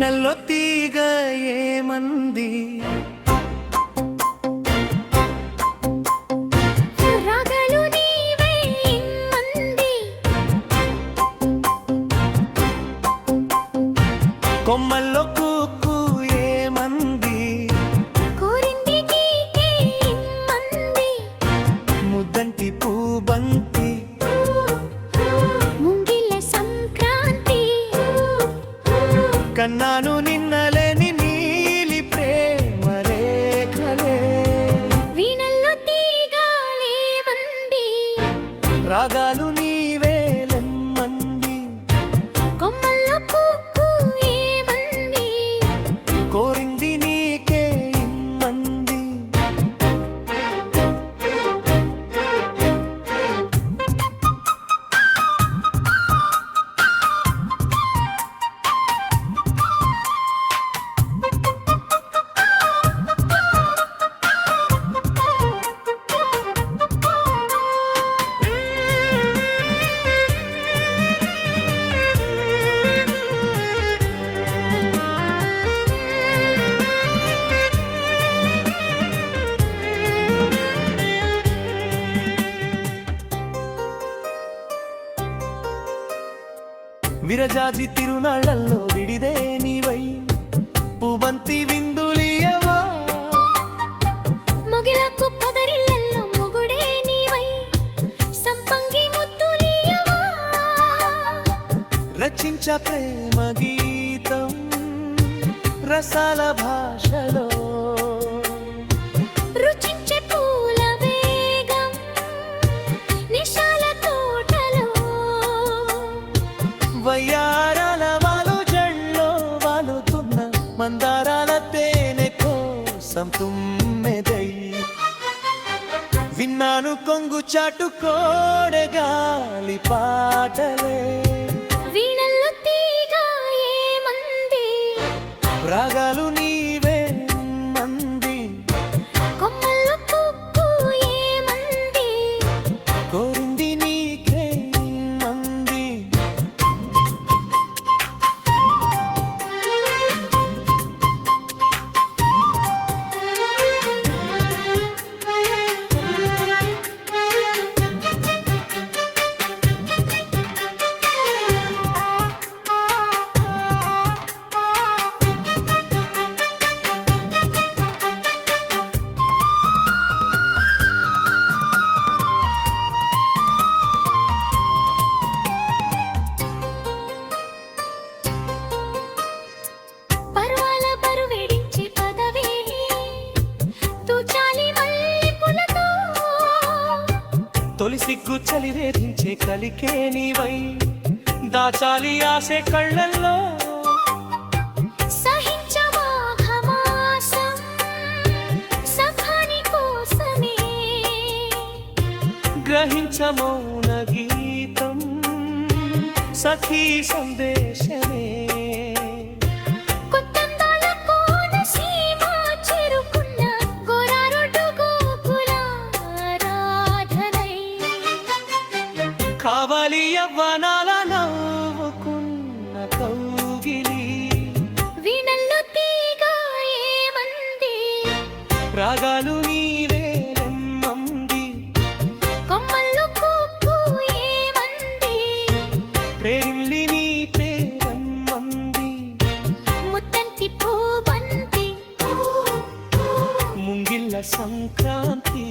వీణల్లో తీగ ఏమంది రాగాలు నీవే ఇమ్మంది కొమ్మల్లో కుక్కు ఏమంది కోరింది నీకే ఇమ్మంది ముద్దంటి పూబంతి ముంగిళ్ళ సంక్రాంతి కన్నాను నిన్నలేని నీలి ప్రేమ రేఖలే వీణల్లో తీగాలేమంది రాగాలు నీవేలెమ్మంది కొమ్మల్లో కుక్కు ఏమంది కోరింది నీకే ఇమ్మంది విరజాజి తిరునాళ్లలో విడిదే నీవై పూబంతి విందులియవా మొగిలకు పదరిళ్ళల్లో మొగుడే నీవై సంపంగి ముద్దులియవా రచించ ప్రేమ గీతం రసాల భాషలో రుచించే పూల వేగం నిశాల తోటలో వయ్యారాల వాలు జల్లో వాలుతున్న మందారాల తేనె కోసం తుమ్మెదై విన్నాను కొంగు చాటుకోడె గాలి పాటలే వీణల్లో తీగ ఏమంది రాగాలు నీవే మంది కొమ్మల్లో కుక్కు ఏమంది కోరింది నీకే మంది పర్వాల బరువెడించే పదవే తూచాలి మల్లెపూలతో తొలి సిగ్గు చలిరేధించే కలికే నీవై దాచాలి ఆసే కళ్ళల్లో సహించవా ఘమాసం సఖాని కోసమే గ్రహించ మౌన గీతం సఖీ సందేశమే కొత్తందాల కోనసీమ చేరుకున్న గోరారొడ్డు గోకుల ఆరాధనై కావాలి యవ్వనాల నవ్వుకున్న కౌగిలి వీణల్లో తీగ ఏమంది రాగాలు నీవేలెమ్మంది కొమ్మల్లో కుక్కు ఏమంది ప్రేరిల్లి నీ పేరమ్మంది ముత్తంటి పూబంతి ముంగిళ్ళ సంక్రాంతి